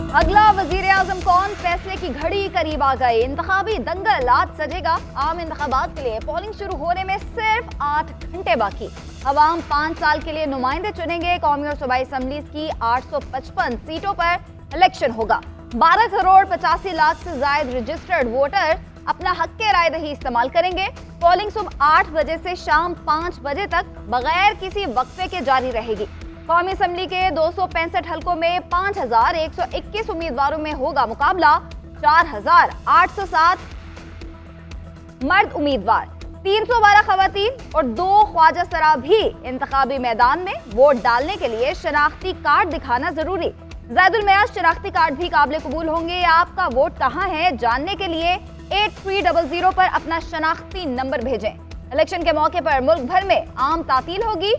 अगला वजीर आजम कौन, फैसले की घड़ी करीब आ गई। इंतखाबी दंगल आज सजेगा। आम इंतखाबात के लिए पोलिंग शुरू होने में सिर्फ 8 घंटे बाकी। अवाम 5 साल के लिए नुमाइंदे चुनेंगे। कौमी और सूबाई असम्बलीज की 855 सीटों पर इलेक्शन होगा। 12 करोड़ 85 लाख से ज्यादा रजिस्टर्ड वोटर अपना हक के राय दही इस्तेमाल करेंगे। पोलिंग सुबह 8 बजे से शाम 5 बजे तक बगैर किसी वक्फे के जारी रहेगी। कौमी असम्बली के 265 हलकों में 5121 उम्मीदवारों में होगा मुकाबला। 4807 मर्द उम्मीदवार, 312 खवातीन और 2 ख्वाजा सरा भी इंतखाबी मैदान में। वोट डालने के लिए शनाख्ती कार्ड दिखाना जरूरी। ज़ैदुल मयाज शनाख्ती कार्ड भी काबिल कबूल होंगे। आपका वोट कहाँ है जानने के लिए 8300 पर अपना शनाख्ती नंबर भेजें। इलेक्शन के मौके पर मुल्क भर में आम तातील होगी।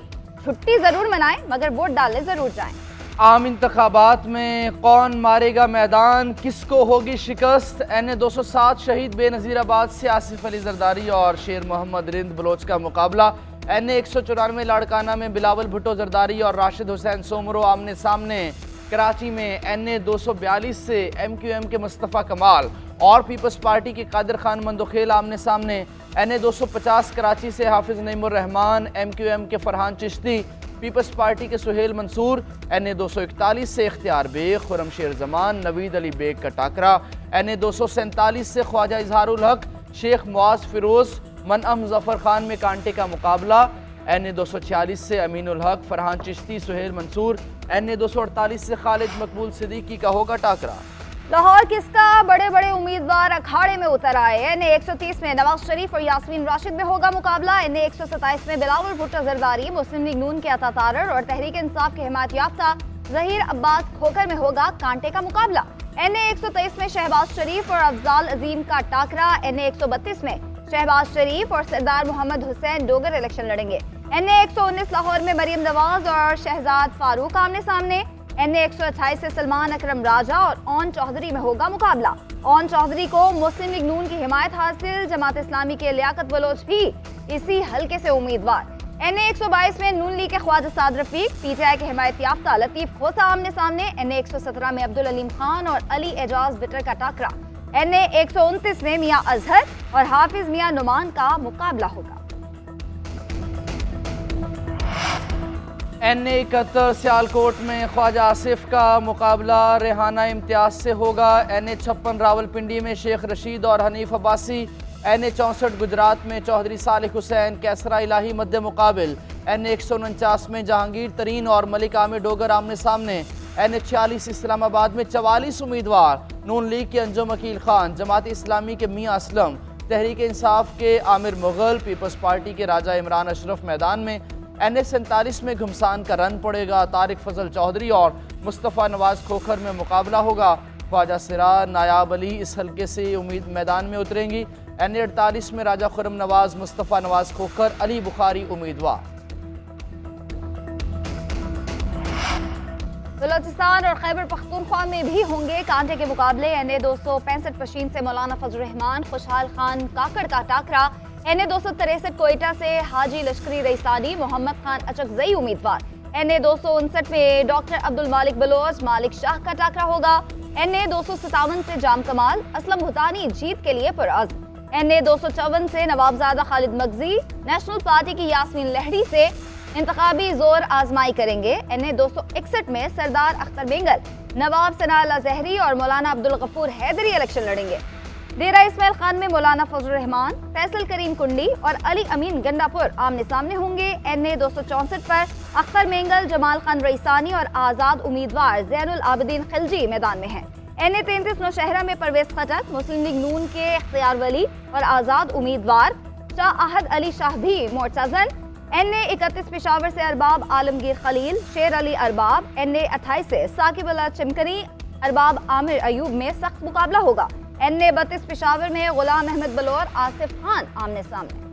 छुट्टी जरूर मनाएं मगर वोट डालने जरूर जाएं। आम इंतखाबात में कौन मारेगा मैदान, किसको होगी शिकस्त। NA 207 शहीद बेनज़ीराबाद से आसिफ अली जरदारी और शेर मोहम्मद रिंद बलोच का मुकाबला। NA 194 लाड़काना में बिलावल भुट्टो जरदारी और राशिद हुसैन सोमरो आमने सामने। कराची में NA 242 से MQM के मुस्तफ़ा कमाल और पीपल्स पार्टी के कादिर खान मंदोखेल आमने सामने। NA 250 कराची से हाफिज नईमुर रहमान, MQM के फरहान चिश्ती, पीपल्स पार्टी के सुहेल मंसूर। NA 241 से इख्तियार बेग, खुरम शेर जमान, नवीद अली बेग का टाकरा। NA 247 से ख्वाजा इजहारुल हक, शेख मुआज फिरोज, मनअम जफर खान में कांटे का मुकाबला। NA 246 से अमीनुल हक, फरहान चिश्ती, सुहेल मंसूर। NA 248 से खालिद मकबूल सिद्दीकी का होगा टाकरा। लाहौर किसका, बड़े बड़े उम्मीदवार अखाड़े में उतर आए। NA 130 में नवाज शरीफ और यास्मीन राशिद में होगा मुकाबला। NA 127 में बिलावल भुट्टो जरदारी, मुस्लिम लीग नून के अता तारर और तहरीक इंसाफ के हिमायत याफ्ता जहीर अब्बास खोखर में होगा कांटे का मुकाबला। NA 123 में शहबाज शरीफ और अफजाल अजीम का टाकरा। NA 132 में शहबाज शरीफ और सरदार मोहम्मद हुसैन डोगर इलेक्शन लड़ेंगे। NA 119 लाहौर में मरियम नवाज और शहजाद फारूक आमने सामने। NA 128 से सलमान अकरम राजा और ओन चौधरी में होगा मुकाबला। ओन चौधरी को मुस्लिम लीग नून की हिमायत हासिल, जमात इस्लामी के लियाकत बलोच भी इसी हल्के से उम्मीदवार। NA 122 में नून लीग के ख्वाजा साद रफीक, PTI के हिमायत याफ्ता लतीफ खोसा आमने सामने। NA 117 में अब्दुल अलीम खान और अली एजाज बिटर का टाकरा। NA 129 में मियां अजहर और हाफिज मियां नुमान का मुकाबला होगा। NA 71 सियालकोट में ख्वाजा आसिफ का मुकाबला रेहाना इम्तियाज से होगा। NA 56 रावलपिंडी में शेख रशीद और हनीफ अब्बासी। NA 64 गुजरात में चौधरी सालिक हुसैन, कैसरा इलाही मध्य मुकाबिल। NA 149 में जहांगीर तरीन और मलिक आमिर डोगर आमने सामने। NA 46 इस्लामाबाद में 44 उम्मीदवार, नून लीग के अंजुम अकील खान, जमात इस्लामी के मियां असलम, तहरीक इंसाफ के आमिर मुगल, पीपल्स पार्टी के राजा इमरान अशरफ मैदान में। NA 47 में घुमसान का रन पड़ेगा। तारिक फजल चौधरी और मुस्तफ़ा नवाज खोखर में मुकाबला होगा। ख्वाजा सिरा, नायाब अली इस हल्के से उम्मीद मैदान में उतरेंगी। NA 48 में राजा खुरम नवाज, मुस्तफ़ा नवाज खोखर, अली बुखारी उम्मीदवार। बलोचिस्तान और खैबर पख्तूनख्वा में भी होंगे कांटे के मुकाबले। NA 265 पशीन से मौलाना फजल रहमान, खुशहाल खान काकड़ का टाकरा। NA 263 कोयटा से हाजी लश्करी रईसानी, मोहम्मद खान अचकजई उम्मीदवार। NA 259 में डॉक्टर अब्दुल मालिक बलोच, मालिक शाह का टाकरा होगा। NA 257 से जाम कमाल, असलम भुतानी जीत के लिए पुरअज़्म। NA 254 से नवाबजादा खालिद मगजी, नेशनल पार्टी की यास्मीन लहड़ी से इंतखाबी जोर आजमाई करेंगे। NA 261 में सरदार अख्तर बेंगल, नवाब सनाअल्लाह जहरी और मौलाना अब्दुल गफूर हैदरी इलेक्शन लड़ेंगे। डेरा इस्माइल खान में मौलाना फजल रहमान, फैसल करीम कुंडी और अली अमीन गंडापुर आमने सामने होंगे। NA 264 पर अख्तर मेंगल, जमाल खान रईसानी और आज़ाद उम्मीदवार जैनुल आबिदीन खिलजी मैदान में हैं। NA 33 नौशहरा में परवेज खटक, मुस्लिम लीग नून के इख्तियार वली और आज़ाद उम्मीदवार। शाह अहद अली शाह भी मोर्चाजन। NA 31 पेशावर से अरबाब आलमगीर खलील, शेर अली अरबाब। NA 28 से साकिब अल्लाह चिमकनी, अरबाब आमिर अयूब में सख्त मुकाबला होगा। NA 32 पेशावर में गुलाम अहमद बलोर, आसिफ खान आमने सामने।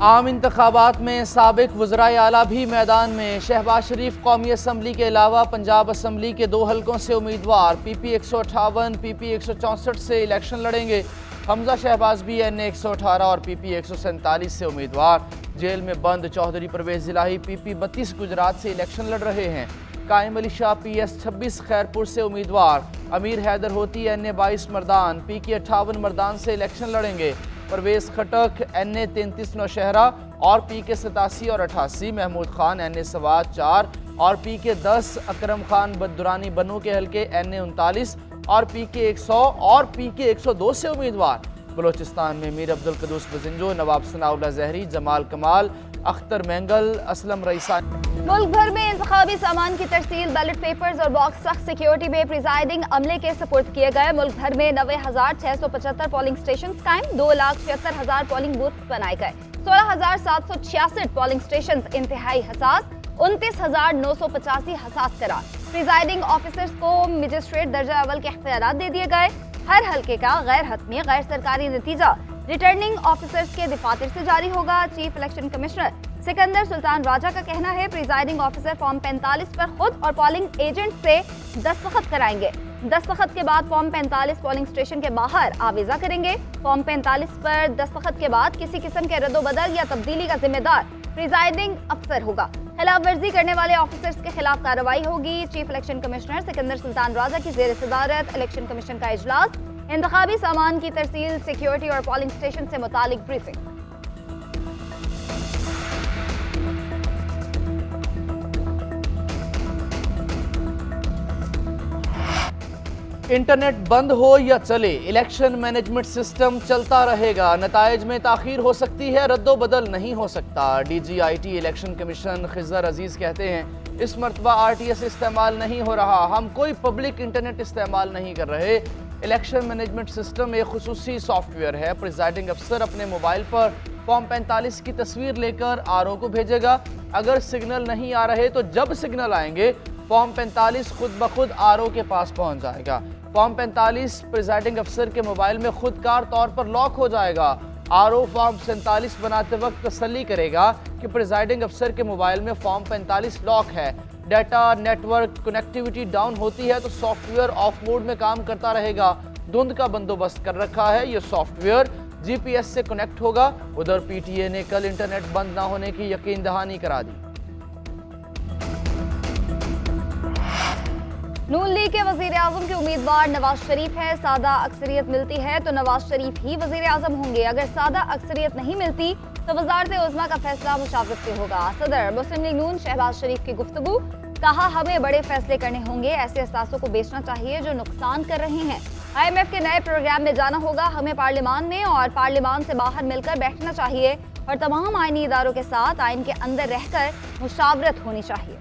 आम इंतखाबात में साबिक वज़राए आला भी मैदान में। शहबाज शरीफ कौमी असम्बली के अलावा पंजाब असम्बली के 2 हलकों से उम्मीदवार। PP 158, PP 164 से इलेक्शन लड़ेंगे। हमजा शहबाज भी NA 118 और PP 147 से उम्मीदवार। जेल में बंद चौधरी परवेज इलाही PP 32 गुजरात से इलेक्शन लड़ रहे हैं। कायम अली शाह PS 26 खैरपुर से उम्मीदवार, अमीर हैदर होती NA 22 मर्दान, PK 58 मर्दान से इलेक्शन लड़ेंगे। परवेज खटक NA 33 नौशहरा और PK 87 और 88, महमूद खान NA सवात 4 और PK 10, अकरम खान बददुरानी बनू के हल्के NA 39 और PK 100 और PK 102 से उम्मीदवार। बलोचिस्तान में मीर अब्दुल कदूस बजिंजो, नवाब सनाउल्लाह जहरी, जमाल कमाल, अख्तर मैंगल, असलम रईसानी। मुल्क भर में इंतखाबी सामान की तरसील, बैलेट पेपर्स और बॉक्स सख्त सिक्योरिटी में प्रिजाइडिंग अमले के सपुर्द किए गए। मुल्क भर में 90,675 पोलिंग स्टेशन कायम, 2,76,000 पोलिंग बूथ बनाए गए। 16,766 पोलिंग स्टेशन इंतहाई हसास, 29,985 हसास करार। प्रिजाइडिंग ऑफिसर्स को मजिस्ट्रेट दर्जा अव्वल के इख्तियारात दे दिए गए। हर हल्के का गैर हतमी गैर सरकारी नतीजा रिटर्निंग ऑफिसर्स के दफातर से जारी होगा। Chief election commissioner Sikandar Sultan Raja का कहना है प्रिजाइडिंग ऑफिसर फॉर्म 45 पर खुद और पोलिंग एजेंट से दस्तखत कराएंगे। दस्तखत के बाद फॉर्म 45 पोलिंग स्टेशन के बाहर आवेजा करेंगे। फॉर्म 45 पर दस्तखत के बाद किसी किस्म के रद्दोबदल या तब्दीली का जिम्मेदार प्रिजाइडिंग अफसर होगा। खिलाफ वर्जी करने वाले ऑफिसर्स के खिलाफ कार्रवाई होगी। Chief election commissioner Sikandar Sultan Raja की जेर सदारत इलेक्शन कमीशन का इजलास, इंतखाबी सामान की तरसील, सिक्योरिटी और पोलिंग स्टेशन से मुतालिक ब्रीफिंग। इंटरनेट बंद हो या चले, इलेक्शन मैनेजमेंट सिस्टम चलता रहेगा। नताइज में ताखीर हो सकती है, रद्दो बदल नहीं हो सकता। DGIT इलेक्शन कमीशन खिज़र अजीज कहते हैं इस मरतबा RTS इस्तेमाल नहीं हो रहा, हम कोई पब्लिक इंटरनेट इस्तेमाल नहीं कर रहे। इलेक्शन मैनेजमेंट सिस्टम एक खुसूसी सॉफ्टवेयर है। प्रिजाइडिंग अफसर अपने मोबाइल पर फॉर्म 45 की तस्वीर लेकर RO को भेजेगा। अगर सिग्नल नहीं आ रहे तो जब सिग्नल आएंगे फॉर्म 45 खुद ब खुद RO के पास पहुंच जाएगा। फॉर्म 45 प्रिजाइडिंग अफसर के मोबाइल में खुदकार तौर पर लॉक हो जाएगा। RO फॉर्म 47 बनाते वक्त तसल्ली करेगा कि प्रिजाइडिंग अफसर के मोबाइल में फॉर्म 45 लॉक है। डाटा नेटवर्क कनेक्टिविटी डाउन होती है तो सॉफ्टवेयर ऑफ मोड में काम करता रहेगा। धुंध का बंदोबस्त कर रखा है। ये सॉफ्टवेयर GPS से कनेक्ट होगा। उधर PTA ने कल इंटरनेट बंद ना होने की यकीन दहानी करा दी। नून लीग के वजीर आजम के उम्मीदवार नवाज शरीफ है। सादा अक्सरियत मिलती है तो नवाज शरीफ ही वजीर आजम होंगे। अगर सादा अक्सरियत नहीं मिलती तो वजारत उज़्मा का फैसला मुशावरत से होगा। सदर मुस्लिम लीग नून शहबाज शरीफ की गुफ्तगू, कहा हमें बड़े फैसले करने होंगे, ऐसे असासों को बेचना चाहिए जो नुकसान कर रहे हैं। IMF के नए प्रोग्राम में जाना होगा। हमें पार्लियामान में और पार्लियामान से बाहर मिलकर बैठना चाहिए और तमाम आईनी इदारों के साथ आइन के अंदर रहकर मुशावरत होनी चाहिए।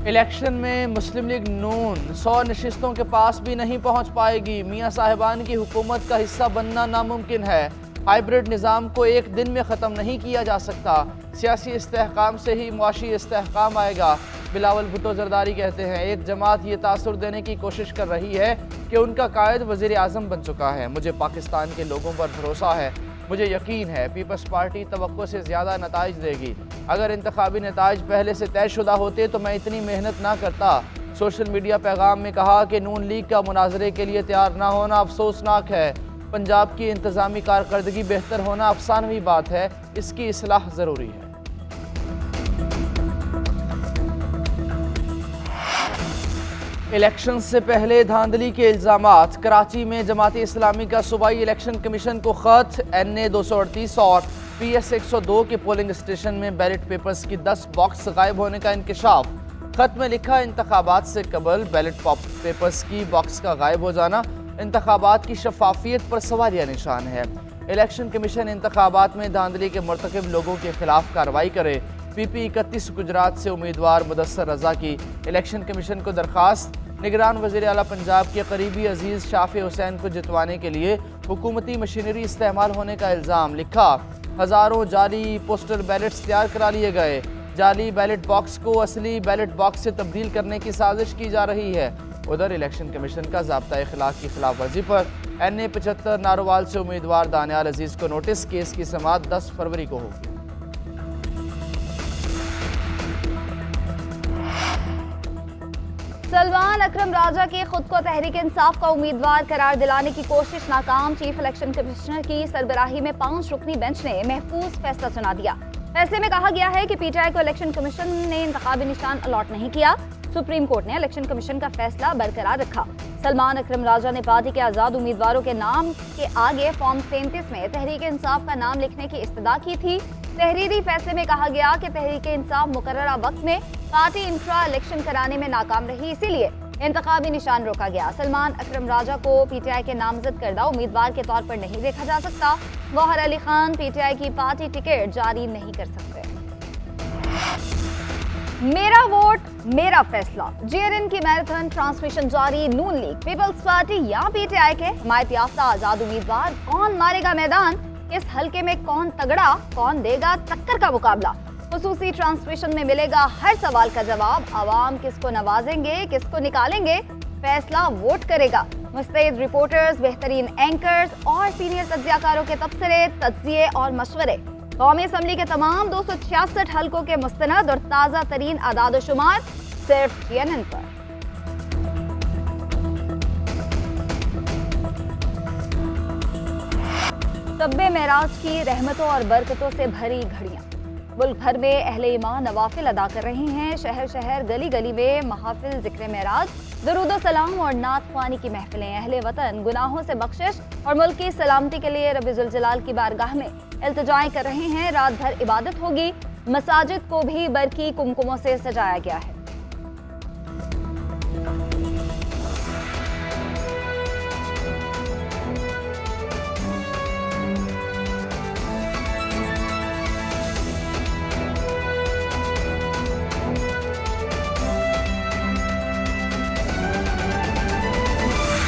इलेक्शन में मुस्लिम लीग नून 100 नशिस्तों के पास भी नहीं पहुंच पाएगी। मियां साहिबान की हुकूमत का हिस्सा बनना नामुमकिन है। हाइब्रिड निज़ाम को एक दिन में ख़त्म नहीं किया जा सकता। सियासी इस्तेहकाम से ही मुआशी इस्तेहकाम आएगा। बिलावल भुट्टो जरदारी कहते हैं एक जमात ये तासुर देने की कोशिश कर रही है कि उनका कायद वज़ीर आज़म बन चुका है। मुझे पाकिस्तान के लोगों पर भरोसा है, मुझे यकीन है पीपल्स पार्टी तवक्को से ज़्यादा नताइज देगी। अगर इंतखाबी नताइज पहले से तयशुदा होते तो मैं इतनी मेहनत ना करता। सोशल मीडिया पैगाम में कहा कि नून लीग का मुनाजरे के लिए तैयार ना होना अफसोसनाक है। पंजाब की इंतज़ामी कारकर्दगी बेहतर होना अफसानवी बात है, इसकी इस्लाह ज़रूरी है। इलेक्शन से पहले धांधली के इल्ज़ामात। कराची में जमात इस्लामी का सूबाई इलेक्शन कमीशन को ख़त। NA 238 और PS 102 के पोलिंग स्टेशन में बैलेट पेपर्स की 10 बॉक्स गायब होने का इंकशाफ। खत में लिखा इंतखाबात से कबल बैलेट पेपर्स की बॉक्स का गायब हो जाना इंतखाबात की शफाफियत पर सवालिया निशान है। इलेक्शन कमीशन इंतखाबात में धांधली के मुर्तकिब लोगों के खिलाफ कार्रवाई करे। PP 31 गुजरात से उम्मीदवार मुदस्सर रजा की इलेक्शन कमीशन को दरखास्त। निगरान वज़ीर आला पंजाब के करीबी अजीज़ शाफी हुसैन को जितवाने के लिए हुकूमती मशीनरी इस्तेमाल होने का इल्ज़ाम। लिखा हज़ारों जाली पोस्टल बैलेट्स तैयार करा लिए गए। जाली बैलेट बॉक्स को असली बैलेट बॉक्स से तब्दील करने की साजिश की जा रही है। उधर इलेक्शन कमीशन का ज़ाब्ता इखलाक की खिलाफ वर्जी पर NA 75 नारोवाल से उम्मीदवार दानियाल अजीज़ को नोटिस। केस की समाअत 10 फरवरी को होगी। सलमान अकरम राजा की खुद को तहरीक इंसाफ का उम्मीदवार करार दिलाने की कोशिश नाकाम। चीफ इलेक्शन कमिश्नर की सरबराही में 5 रुकनी बेंच ने महफूज फैसला सुना दिया। फैसले में कहा गया है कि पीटीआई को इलेक्शन कमीशन ने इंतखाबी निशान अलॉट नहीं किया। सुप्रीम कोर्ट ने इलेक्शन कमीशन का फैसला बरकरार रखा। सलमान अकरम राजा ने पार्टी के आजाद उम्मीदवारों के नाम के आगे फॉर्म 33 में तहरीक इंसाफ का नाम लिखने की इस्तदा की थी। तहरीरी फैसले में कहा गया कि तहरीक इंसाफ मुकर्ररा वक्त में पार्टी इंट्रा इलेक्शन कराने में नाकाम रही, इसीलिए इंतखाबी निशान रोका गया। सलमान अकरम राजा को पीटीआई के नामजद करदा उम्मीदवार के तौर पर नहीं देखा जा सकता। गौहर अली खान पीटीआई की पार्टी टिकट जारी नहीं कर सकते। मेरा वोट मेरा फैसला, जेएनएन की मैराथन ट्रांसमिशन जारी। नून लीग, पीपल्स पार्टी या पीटीआई के हिमायत याफ्ता आजाद उम्मीदवार, कौन मारेगा मैदान, इस हलके में कौन तगड़ा, कौन देगा टक्कर का मुकाबला। खुसूसी ट्रांसमिशन में मिलेगा हर सवाल का जवाब। आवाम किसको नवाजेंगे, किसको निकालेंगे, फैसला वोट करेगा। मुस्तैद रिपोर्टर्स, बेहतरीन एंकर्स और सीनियर तज्जियाकारों के तबसरे, तज्जिए और मशवरे। कौमी असम्बली के तमाम 266 हलकों के मुस्तनद और ताज़ा तरीन आदाद शुमार सिर्फ जेएनएन पर। शब्बे मेराज की रहमतों और बरकतों से भरी घड़ियां। मुल्क भर में अहले ईमान नवाफिल अदा कर रहे हैं। शहर शहर, गली गली में महाफिल जिक्र मेराज, दरूद सलाम और नात ख्वानी की महफिलें। अहले वतन गुनाहों से बख्शिश और मुल्क की सलामती के लिए रब्बी जुल जलाल की बारगाह में इल्तिजाएं कर रहे हैं। रात भर इबादत होगी। मसाजिद को भी बरकी कुमकुमों से सजाया गया है।